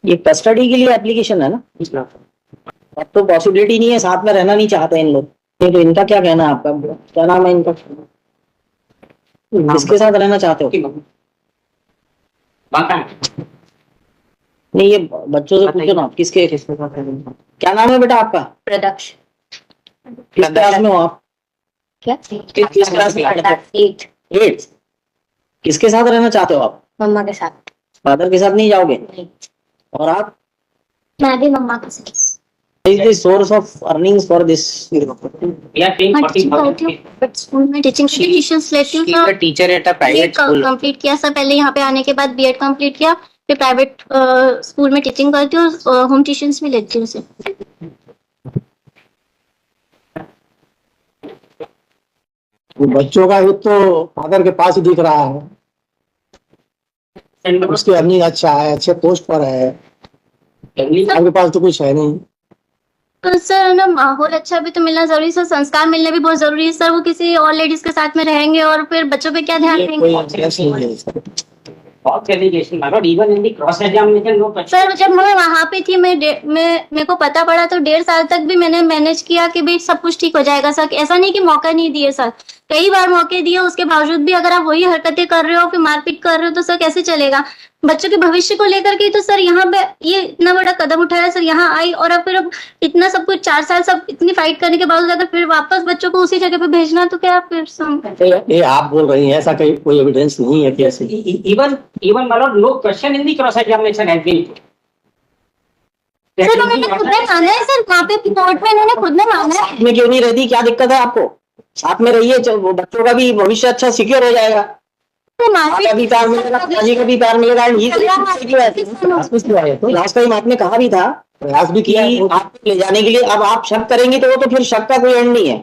ये कस्टडी के लिए एप्लीकेशन है ना? अब तो पॉसिबिलिटी नहीं है, साथ में रहना नहीं चाहते इन लोग। ये तो इनका क्या कहना है आपका? क्या नाम है इनका? किसके साथ रहना चाहते हो? नहीं, ये बच्चों से पूछो ना, किसके साथ रहना? क्या नाम है बेटा आपका? प्रदक्ष। किस क्लास में हो आप? क्या? किस क्लास में? 8। किसके साथ रहना चाहते हो आप? मम्मा के साथ। फादर के साथ नहीं जाओगे? नहीं। और आप? मैं भी मम्मा के साथ। Is the source of earnings for this? But school में टीचिंग ट्यूशंस लेती हूँ sir. Teacher at a private school. Complete किया सर, पहले यहाँ पे आने के बाद बीएड कंप्लीट किया, फिर प्राइवेट स्कूल में टीचिंग करती हूँ, होम ट्यूशंस भी लेती हूँ सर। बच्चों का हित तो फादर के पास ही दिख रहा है, उसकी अर्निंग अच्छा है, अच्छे पोस्ट पर है, आपके पास तो कुछ है नहीं। तो सर ना माहौल अच्छा भी तो मिलना जरूरी है सर, संस्कार मिलना भी बहुत जरूरी है सर। वो किसी और लेडीज के साथ में रहेंगे और फिर बच्चों पे क्या ध्यान देंगे? सर जब मैं वहाँ पे थी, मेरे को पता पड़ा तो 1.5 साल तक भी मैंने मैनेज किया कि भाई सब कुछ ठीक हो जाएगा सर। ऐसा नहीं कि मौका नहीं दिए सर, कई बार मौके दिए, उसके बावजूद भी अगर आप वही हरकतें कर रहे हो, फिर मारपीट कर रहे हो, तो सर कैसे चलेगा? बच्चों के भविष्य को लेकर के तो सर यहाँ पे ये इतना बड़ा कदम उठाया सर, यहाँ आई और अब फिर अब इतना सब कुछ 4 साल सब इतनी फाइट करने के बाद अगर फिर वापस बच्चों को उसी जगह पे भेजना तो क्या फिर ये आप बोल रही हैं, ऐसा कोई एविडेंस नहीं है कि ऐसे। even my lord, no question in the cross examination has been put. Sir उन्होंने खुद ने माना है सर, वहाँ पे कोर्ट में इन्होंने खुद ने माना है। में क्यों नहीं रहती? क्या दिक्कत है आपको? साथ में रहिए, बच्चों का भी भविष्य अच्छा सिक्योर हो जाएगा। आपका भी प्यार मिलेगा, पिताजी का भी प्यार मिलेगा। लास्ट टाइम आपने कहा भी था, प्रयास भी किया आपको ले जाने के लिए। अब आप शक करेंगी तो वो तो फिर शक का कोई एंड नहीं है।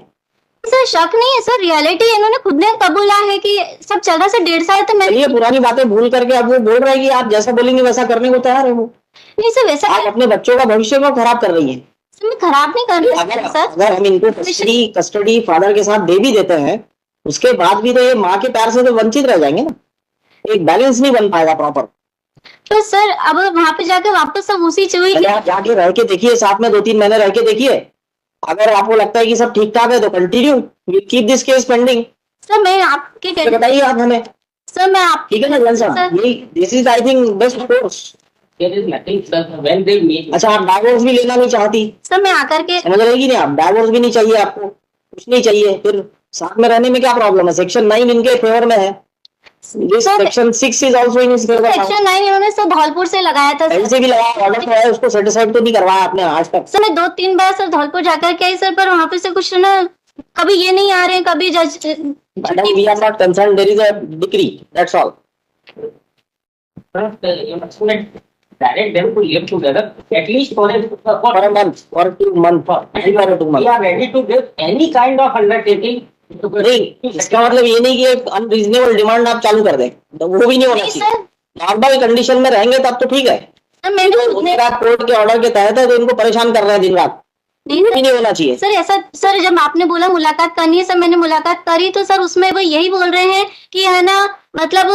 सर शक नहीं है सर, रियलिटी इन्होंने खुद ने कबूला है कि सब चल रहा है। 1.5 साल तो मैं ये पुरानी बातें भूल करके अब वो बोल रहा है कि आप जैसा बोलेंगे वैसा करने को तैयार है वो। नहीं सर वैसा आप अपने बच्चों का भविष्य को खराब कर रही है। मैं खराब नहीं कर रही सर। अगर हम इनको कस्टडी फादर के साथ दे भी देते हैं, उसके बाद भी तो ये माँ के प्यार से तो वंचित रह जाएंगे ना। एक बैलेंस नहीं बन पाएगा प्रॉपर। तो सर अब वहाँ पे जाके वापस सब उसी चीज आप जाके रह के देखिए, साथ में 2-3 महीने रह के देखिए। अगर आपको लगता है कि सब ठीक ठाक है तो continue, we keep this case pending. Sir मैं आपके बताइए आप हमें। सर मैं आप ठीक है ना जन साहब, यही this is I think best course. अच्छा आप डाइवोर्स भी लेना नहीं चाहती? सर मैं आकर के समझ रहेगी नहीं आप, डाइवोर्स भी नहीं चाहिए आपको, कुछ नहीं चाहिए, फिर साथ में रहने में क्या प्रॉब्लम है? सेक्शन 9 इनके फेवर में है। Section 6 is also in favour. Section 9 इन्होंने सर धौलपुर से लगाया था सर। ऐसे भी लगाया, ऑर्डर तो है, उसको सर्टिफाइड तो नहीं करवाया आपने आज तक? सर मैं 2-3 बार सर धौलपुर जाकर के आई सर, पर वहाँ पे से कुछ ना कभी ये नहीं आ रहे हैं, कभी जज we are not concerned, there is a decree, that's all. Direct them to live together at least for a month or 2 months. We are ready to give any kind of undertaking. नहीं, इसका मतलब ये नहीं कि एक unreasonable demand आप चालू कर दें, तो वो भी नहीं होना चाहिए। नॉर्मल कंडीशन में रहेंगे तब तो ठीक है। कोर्ट के ऑर्डर के तहत है तो इनको परेशान कर रहे हैं दिन रात, नहीं होना चाहिए सर। ऐसा सर जब आपने बोला मुलाकात करनी है सर, मैंने मुलाकात करी तो सर उसमें वो यही बोल रहे हैं कि है ना, मतलब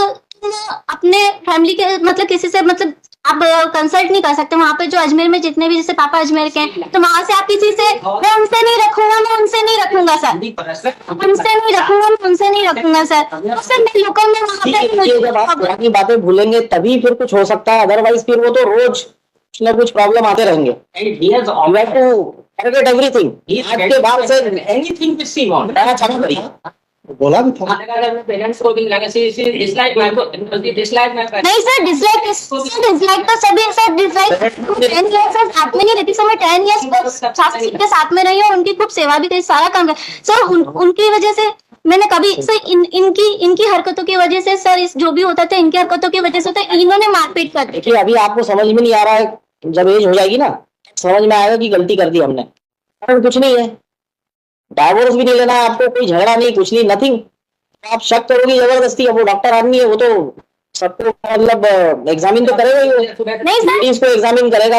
अपने फैमिली के मतलब किसी से मतलब आप कंसल्ट नहीं कर सकते। वहाँ पे जो अजमेर में जितने भी जैसे पापा अजमेर के हैं, तो वहाँ से आप किसी से मैं उनसे नहीं रखूंगा, मैं उनसे नहीं रखूंगा सर, उनसे नहीं रखूंगा, मैं उनसे नहीं रखूंगा सर। सर मैं लोकल में वहाँ पे पुरानी बातें भूलेंगे तभी फिर कुछ हो सकता है, अदरवाइज फिर वो तो रोज कुछ ना कुछ प्रॉब्लम आते रहेंगे। आपके बाद से anything which she wants. बोला भी था पेरेंट्स को भी लगा डिसलाइक नहीं सर, डिसलाइक तो सभी सर, डिसलाइक 10 इयर्स सर साथ में नहीं रहती सर, मैं 10 इयर्स के साथ में रही हूँ, उनकी खूब सेवा भी करी, सारा काम सर उनकी वजह से मैंने कभी सर इनकी हरकतों की वजह से सर इस जो भी होता था इनकी हरकतों की वजह से होता है, इन्होंने मारपीट कर दी। देखिए अभी आपको समझ में नहीं आ रहा है, जब एज हो जाएगी ना समझ में आएगा कि गलती कर दी हमने। कुछ नहीं है, डाइवोर्स भी नहीं लेना है आपको, कोई झगड़ा नहीं, कुछ नहीं, नथिंग। आप शक करोगे जबरदस्ती, अब वो डॉक्टर आदमी है, वो तो सबको मतलब एग्जामिन तो करेगा ही, नहीं सर इसको एग्जामिन करेगा,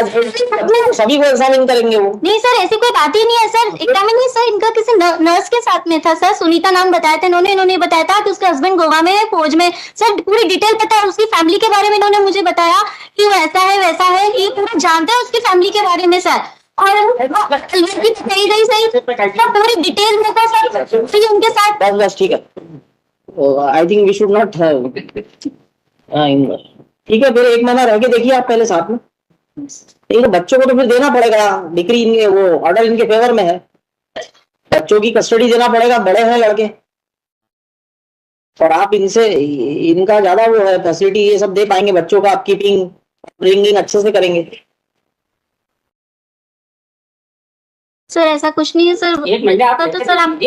सभी को एग्जामिन करेंगे वो। नहीं सर ऐसी कोई बात ही नहीं है सर, एग्जामिन नहीं सर, इनका किसी नर्स के साथ में था सर, सुनीता नाम बताया था इन्होंने बताया था कि उसका हस्बैंड गोवा में है फौज में सर, पूरी डिटेल पता है उसकी फैमिली के बारे में इन्होंने मुझे बताया कि वो ऐसा है वैसा है, ये पूरा जानते हैं उसकी फैमिली के बारे में सर। और लड़की बताई गई सही सब पूरी डिटेल में था सर, फिर उनके साथ बस ठीक है। I think we should not ठीक है, फिर 1 महीना रह के देखिए आप पहले साथ में। ठीक है, बच्चों को तो फिर देना पड़ेगा, डिग्री इनके वो ऑर्डर इनके फेवर में है, बच्चों की कस्टडी देना पड़ेगा, बड़े हैं लड़के, और आप इनसे इनका ज्यादा वो है फैसिलिटी ये सब दे पाएंगे, बच्चों का अपकीपिंग ब्रिंगिंग अच्छे से करेंगे। सर ऐसा कुछ नहीं है सर। एक महीने आप तो सर आप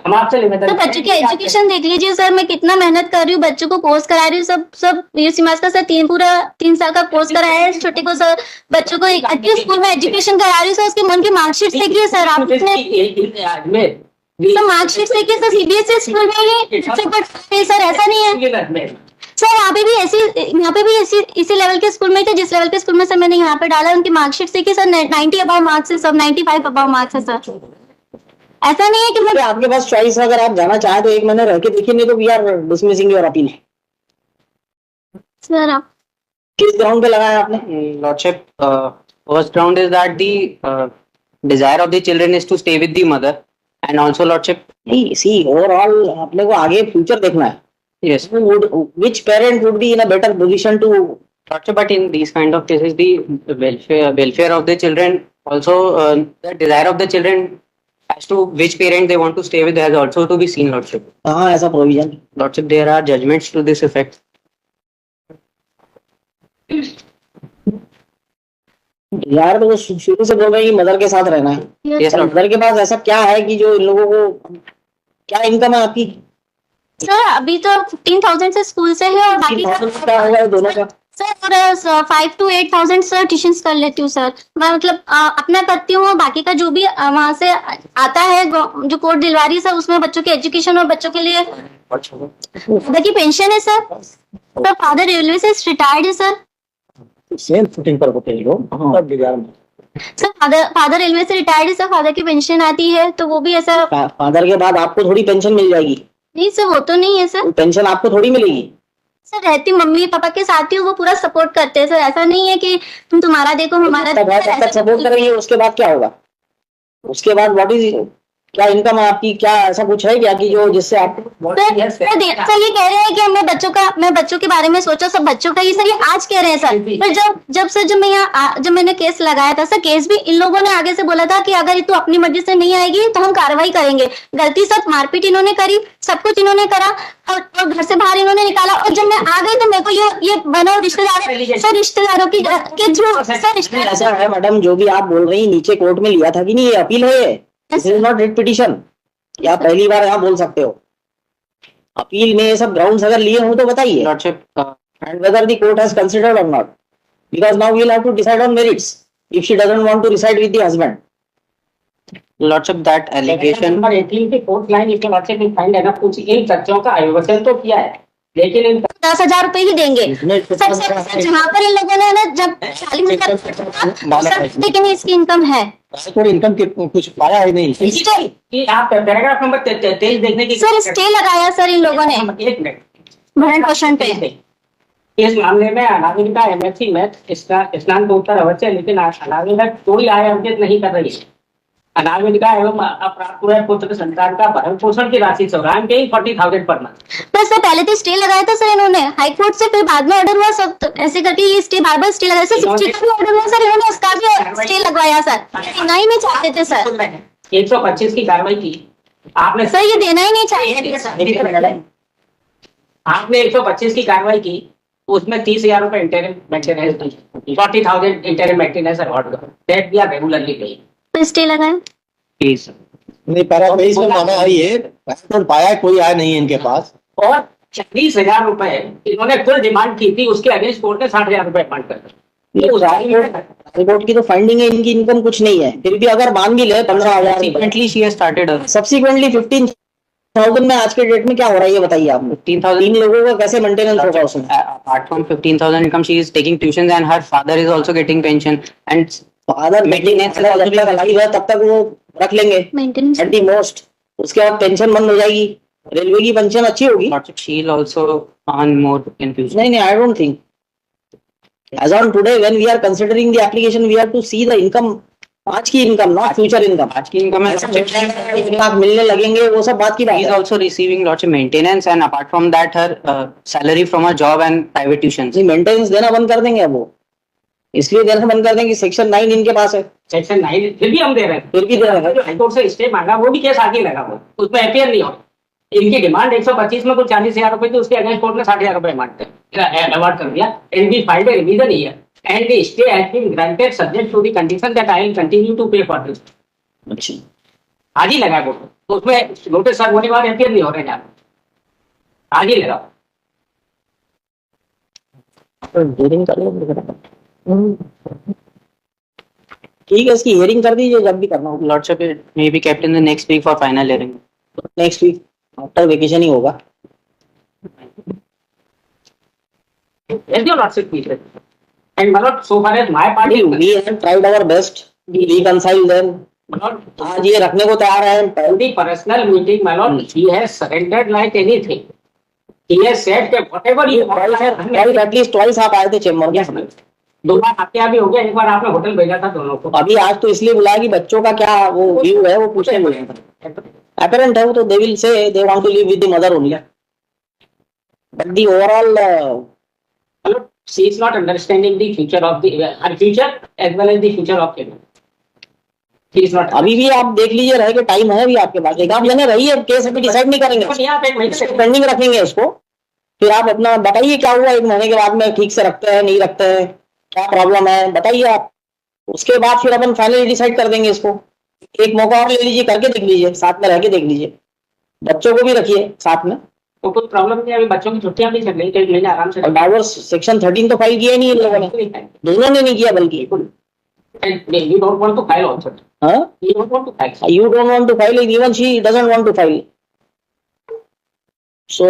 हम आपसे लेने तो बच्चों की एजुकेशन देख लीजिए सर, मैं कितना मेहनत कर रही हूँ, बच्चों को कोर्स करा रही हूँ, सब वीर सिमाज का सर पूरा 3 साल का कोर्स कराया है छोटे को सर, बच्चों को एक अच्छे स्कूल में एजुकेशन करा रही हूँ सर। उसके मन की मार्कशीट देखिए सर, आपने तो मार्कशीट देखिए सर, सीबीएसई स्कूल में ही सर, ऐसा नहीं है सर। यहाँ पे भी इसी लेवल के स्कूल में थे जिस लेवल के स्कूल में सर मैंने यहाँ पे डाला। उनकी मार्कशीट देखिए सर, 90 अबाव मार्क्स है सब, 95 अबाव मार्क्स है सर। ऐसा नहीं है कि मैं आपके पास चॉइस है, अगर आप जाना चाहें तो 1 महीने रह के देखिए, नहीं तो we are dismissing your appeal. Sir आप किस ग्राउंड पे लगाया आपने? Lordship, first ground is that the desire of the children is to stay with the mother, and also Lordship, नहीं, सी ओवरऑल अपने को आगे फ्यूचर देखना है। yes, Which parent would be in a better position to Lordship, but in these kind of cases, the welfare of the children, also the desire of the children as to which parent they want to stay with has also to be seen, Lordship. कहाँ ऐसा provision? Lordship, there are judgments to this effect. यार तो शुरू से बोल रहे हैं कि मदर के साथ रहना है। Yes, Lord. मदर के पास ऐसा क्या है कि जो इन लोगों को, क्या इनकम है आपकी? सर अभी तो 15,000 से स्कूल से है, और बाकी 15,000 क्या होगा दोनों का? सर 5 to 8,000 सर ट्यूशंस कर लेती हूँ सर मैं, मतलब अपना करती हूँ, बाकी का जो भी वहाँ से आता है जो कोर्ट दिलवारी सर, उसमें बच्चों के एजुकेशन और बच्चों के लिए फादर की पेंशन है सर। तो फादर रेलवे से रिटायर्ड है सर। सेम फुटिंग पर होते हैं लोग सब बिगाड़ में। सर फादर रेलवे से रिटायर्ड है सर, फादर की पेंशन आती है, तो वो भी ऐसा। फादर के बाद आपको थोड़ी पेंशन मिल जाएगी? नहीं सर वो तो नहीं है सर। पेंशन आपको थोड़ी मिलेगी? सर रहती मम्मी पापा के साथ ही हूँ, वो पूरा सपोर्ट करते हैं सर। ऐसा नहीं है कि तुम तुम्हारा देखो हमारा सपोर्ट करेंगे, उसके बाद क्या होगा? उसके बाद व्हाट इज, क्या इनकम है आपकी? क्या ऐसा कुछ है क्या कि जो जिससे आप सर ये कह रहे हैं कि मैं बच्चों के बारे में सोचा, सब बच्चों का ही सर, ये आज कह रहे हैं सर। पर जब मैंने केस लगाया था सर, केस भी इन लोगों ने आगे से बोला था कि अगर तू अपनी मर्जी से नहीं आएगी तो हम कार्रवाई करेंगे। गलती सब मारपीट इन्होंने करी, सब कुछ इन्होंने करा, और घर से बाहर इन्होंने निकाला। और जब मैं आ गई तो मेरे को ये बना रिश्तेदारों के थ्रू सर। ऐसा है मैडम, जो भी आप बोल रही नीचे कोर्ट में लिया था कि नहीं, ये अपील है, this is not writ petition. या पहली बार यहाँ बोल सकते हो? अपील में ये सब ग्राउंड्स अगर लिए हो तो बताइए, Lordship, and whether the court has considered or not, because now we'll have to decide on merits if she doesn't want to reside with the husband. Lordship, that allegation. Number 18 की court line इसके बाद से भी find है ना, कुछ इन बच्चों का आयोजन तो किया है, लेकिन इन 10,000 रुपए ही देंगे सर। जहाँ पर इन लोगों ने ना जब 40,000 लेकिन इसकी इनकम है, थोड़ी इनकम की कुछ पाया है नहीं। कि आप पैराग्राफ नंबर 23 देखने की सर स्टे लगाया सर इन लोगों ने 1 मिनट भरण पोषण पे। इस मामले में अनामिका एमएससी मैथ स्नान को उत्तर अवश्य है, लेकिन अनामिका कोई आय अर्जित नहीं कर रही है। अनामिका एवं अप्राप्त हुए पुत्र संतान का भरण पोषण की राशि सौरान के ही 40,000 पर मंथ। बस सर पहले तो स्टे लगाया था सर इन्होंने हाई कोर्ट से, फिर बाद में ऑर्डर हुआ सब, तो ऐसे करके ये स्टे बार बार स्टे लगाया सर। 60 का भी ऑर्डर हुआ सर, इन्होंने उसका भी स्टे लगवाया सर। देना ही नहीं चाहते थे सर। 125 की कार्रवाई की आपने सर, ये देना ही नहीं चाहिए। आपने 125 की कार्रवाई की, उसमें 30,000 रुपए इंटरिम मेंटेनेंस दी, 40,000 interim maintenance award that we are regularly paying. तो स्टे लगाया Please. नहीं, पैरा 23 में माना है ये तो पाया, कोई आया नहीं है इनके पास। और 40,000 रुपए इन्होंने कुल डिमांड की थी, उसके अगेंस्ट कोर्ट ने 60,000 रुपए डिमांड कर दी। रिपोर्ट की तो फाइंडिंग है, इनकी इनकम कुछ नहीं है, फिर भी अगर मान भी ले 15,000, Subsequently, she has started. Subsequently 15,000 में आज के डेट में क्या हो रहा है ये बताइए आप। 15,000. 3 लोगों का कैसे मेंटेनेंस होगा उसमें? Apart from 15,000 income, she is taking tuitions, and her father is also getting pension. And father maintenance जब तक अलाइव है तब तक वो रख लेंगे मेंटेनेंस। एट दी मोस्ट, उसके बाद पेंशन बंद हो जाएगी। रेलवे की पेंशन अच्छी होगी? Lordship, she'll also earn more in future. नहीं, I don't think. As on today, when we are considering the application, we have to see the income, आज की इनकम, नॉट फ्यूचर इनकम। आज की income ऐसा $1 लाख मिलने लगेंगे, वो सब बात की बात He is है। also receiving lots of maintenance, and apart from that, her salary from her job and private tuitions. जी मेंटेनेंस देना बंद कर देंगे अब वो, इसलिए देना बंद कर देंगे, सेक्शन 9 इनके पास है, सेक्शन 9 फिर भी हम दे रहे हैं, फिर भी दे रहे हैं। जो हाईकोर्ट से स्टे मांगा वो भी केस आगे लगा, वो उसमें अपियर नहीं हो। इनकी डिमांड 125 में कुल 40,000 रुपए थी, उसके अगेंस्ट कोर्ट ने 60,000 रुपए अवार्ड कर दिया। And we filed a revision here and the stay has been granted subject to the condition that I will continue to pay for this. अच्छा, आज ही लगा कोर्ट, तो उसमें नोटिस सर्व होने के बाद अपियर नहीं हो रहे हैं, आज ही लगा। हियरिंग कर लो, ठीक है, इसकी हियरिंग कर दीजिए जब भी करना हो। Lordship, it may be kept in the next week for final hearing. Next week after vacation ही होगा। Yes, your lordship, please. And my lord, so far as my part is We have tried our best to reconcile them। my lord, आज ये रखने को तैयार है। in the personal meeting, my lord, he has surrendered like anything. He has said that whatever he wants, at least twice आप आए थे chamber yes, में। ma'am. 2 बार आपके यहाँ भी हो गया, एक बार आपने होटल भेजा था दोनों को। अभी आज तो इसलिए बुलाया कि बच्चों का क्या वो व्यू है वो पूछने बुलाया था। Apparent है वो, तो they will say they want to live with the mother only, but the overall My lord, she is not understanding the future of the her future as well as the future of Kerala. She is not. अभी भी आप देख लीजिए, रह के time है अभी आपके पास, एक आप महीने रहिए, केस अभी डिसाइड नहीं करेंगे, बस यहाँ पे एक महीने से पेंडिंग रखेंगे इसको, फिर आप अपना बताइए क्या हुआ, एक महीने के बाद में ठीक से रखते हैं नहीं रखते हैं, क्या प्रॉब्लम है बताइए आप, उसके बाद फिर अपन फाइनली डिसाइड कर देंगे इसको। एक मौका और ले लीजिए, करके देख लीजिए, साथ में रह के देख लीजिए, बच्चों को भी रखिए साथ में। तो कुछ प्रॉब्लम नहीं है, अभी बच्चों की छुट्टियां भी चल रही है, 1 महीने आराम से। और डाइवोर्स सेक्शन 13 तो फाइल किया ही नहीं इन लोगों ने, दोनों ने नहीं किया बल्कि। And we don't want to file also. हाँ, We don't want to file. you don't want to file it, even she doesn't want to file. So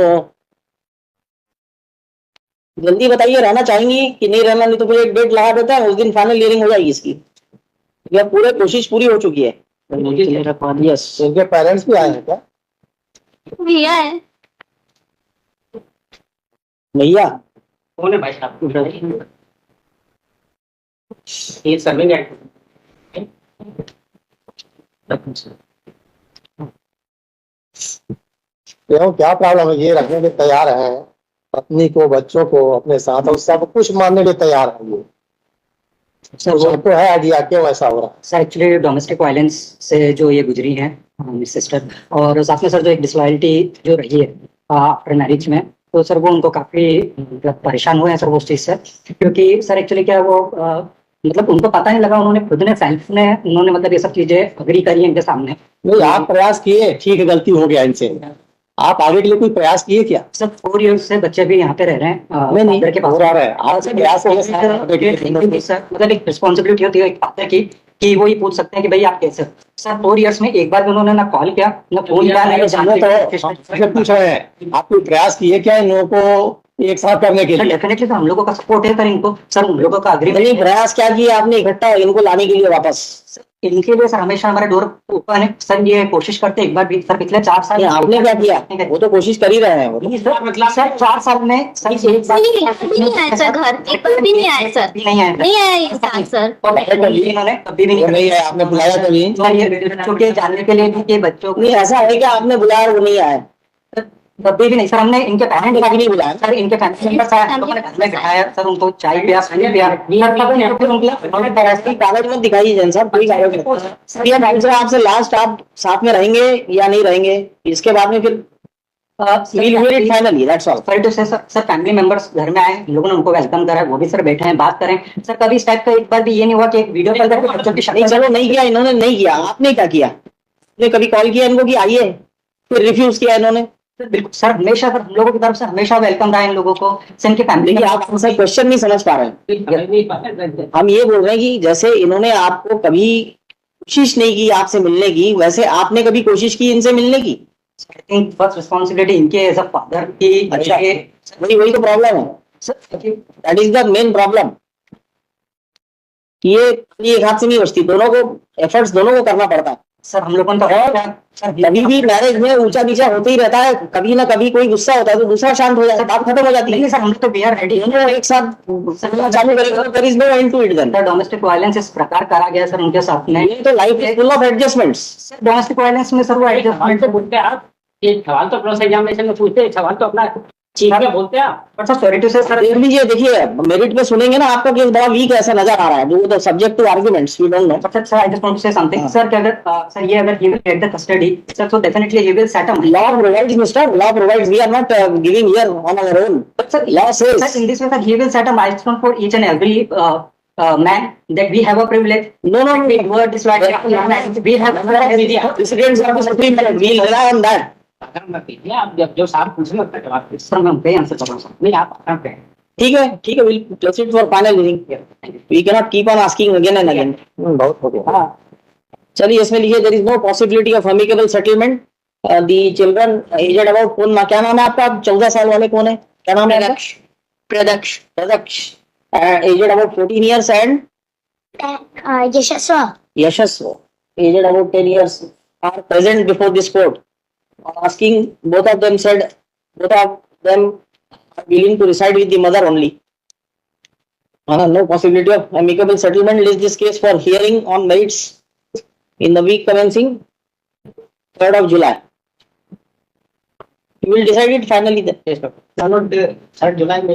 जल्दी बताइए, रहना चाहेंगी कि नहीं रहना, नहीं तो फिर एक डेट लगा देते हैं, उस दिन फाइनल हियरिंग हो जाएगी इसकी। ये पूरे कोशिश पूरी हो चुकी है। यस, इनके पेरेंट्स भी आए हैं क्या? भैया है। भैया कौन है भाई साहब? He is serving at. क्यों, क्या प्रॉब्लम है? ये रखने के तैयार है पत्नी को, बच्चों को अपने साथ, और सब कुछ मानने के तैयार है ये। सर तो है आइडिया क्यों ऐसा हो रहा है? सर एक्चुअली डोमेस्टिक वायलेंस से जो ये गुजरी है मिस सिस्टर, और साथ में सर जो एक डिसलॉयल्टी जो रही है आफ्टर मैरिज में, तो सर वो उनको काफी परेशान हुए हैं सर वो उस चीज से, क्योंकि सर एक्चुअली क्या वो मतलब उनको पता नहीं लगा, उन्होंने खुद ने सेल्फ ने उन्होंने मतलब ये सब चीजें अग्री करी है इनके सामने। नहीं, आप प्रयास किए, ठीक है गलती हो गया इनसे, आप आगे के लिए कोई प्रयास किए क्या? सर 4 years से बच्चे भी यहाँ पे रह रहे हैं नहीं father के पास हो रहा है, आपसे प्रयास हो सर मतलब एक रिस्पॉन्सिबिलिटी होती है एक फादर की कि वो ये पूछ सकते हैं कि भाई आप कैसे। सर 4 years में एक बार भी उन्होंने ना कॉल किया ना फोन किया ना तो पूछ रहे हैं, आप कोई प्रयास किए क्या इन लोगों को एक साथ करने के लिए? डेफिनेटली सर हम लोगों का सपोर्ट है सर इनको, सर उन लोगों का नहीं, अग्रीमेंट प्रयास क्या किया आपने इकट्ठा इनको लाने के लिए वापस? इनके लिए सर हमेशा हमारे डोर ओपन है सर, ये कोशिश करते एक बार भी सर पिछले 4 साल आपने क्या किया? वो तो कोशिश कर ही रहे हैं वो। सर 4 साल में सर एक बार नहीं आए सर, घर एक बार भी नहीं आए सर, भी नहीं आए नहीं आए इस साल सर। इन्होंने कभी भी नहीं है, आपने बुलाया कभी? सर ये बच्चों के जानने के लिए भी कि बच्चों को नहीं, ऐसा है कि आपने बुलाया वो नहीं आए? कभी भी नहीं सर, हमने इनके पेरेंट्स कभी नहीं बुलाया सर, इनके फैमिली मेंबर्स आए, हम लोगों ने घर में बिठाया सर, उनको चाय पिया पानी पिया, कागज मत दिखाइए जैन साहब, कोई कागज मत। सर ये मैटर आपसे लास्ट, आप साथ में रहेंगे या नहीं रहेंगे, इसके बाद में फिर फाइनली दैट्स ऑल। सर तो सर फैमिली मेंबर्स घर में आए, लोगों ने उनको वेलकम करा, वो भी सर बैठे हैं बात करें सर। कभी इस टाइप का एक बार भी ये नहीं हुआ कि एक वीडियो कॉल करके बच्चों की नहीं, चलो नहीं किया इन्होंने, नहीं किया आपने, क्या किया? आपने कभी कॉल किया इनको कि आइए, फिर रिफ्यूज किया इन्होंने? बिल्कुल सर, हमेशा सर हम लोगों की तरफ से हमेशा वेलकम रहा है इन लोगों को सर, इनकी फैमिली देखिए आप हमसे क्वेश्चन नहीं समझ पा रहे हैं। हम ये बोल रहे हैं कि जैसे इन्होंने आपको कभी कोशिश नहीं की आपसे मिलने की, वैसे आपने कभी कोशिश की इनसे मिलने की? फर्स्ट रिस्पॉन्सिबिलिटी इनके एज अ फादर की। अच्छा, वही तो प्रॉब्लम है, that is the main problem. ये एक हाथ से नहीं बचती, दोनों को एफर्ट्स दोनों को करना पड़ता है। सर हम लोगों का सर कभी भी मैरिज में ऊंचा नीचा होते ही रहता है, कभी ना कभी कोई गुस्सा होता है तो दूसरा शांत हो जाता है, बात खत्म हो जाती है। नहीं सर, हम लोग तो वी आर रेडी। दोनों एक साथ चलना चालू करेगा, there is no end to it then. Sir domestic violence इस प्रकार करा गया सर उनके साथ में। ये तो life is full of adjustments. Sir domestic violence में सर वो सवाल एडजस्टमेंट तो बोलते हैं आप, ये सवाल तो क्रॉस एग्जामिनेशन में पूछते हैं, सवाल तो अपना ठीक है बोलते हैं आप। बट सर सॉरी टू से सर देख लीजिए, देखिए मेरिट में सुनेंगे ना आपका केस बड़ा वीक ऐसा नजर आ रहा है, वो तो subject to arguments we don't know. But sir, I just want to say something. हाँ. Sir, कि अगर सर ये अगर he will get the custody, sir, so definitely he will set a money. Law provides, mister, law provides, we are not giving here on our own. But sir, Law says, sir, in this way, sir, he will set a milestone for each and every man that we have a privilege. no, We were divided. We have precedents of the Supreme Court, we will rely on that. आराम मत कीजिए आप, जब जो साहब पूछेंगे उसका जवाब दीजिए। सर मैं उनके आंसर कर रहा हूँ सर। नहीं आप आराम करें। ठीक है, we'll place it for final hearing. We cannot keep on asking again and again. बहुत हो गया। हाँ, चलिए इसमें लिखिए there is no possibility of amicable settlement. The children aged about कौन, क्या नाम है आपका? 14 साल वाले कौन है? क्या नाम है? प्रदक्ष aged about 14 years and Yashaswa aged about 10 years are present before this court. Asking, both of them said both of them are willing to reside with the mother only. No possibility of amicable settlement. List this case for hearing on merits in the week commencing 3rd of July. You will decide it finally then. Sir जुलाई में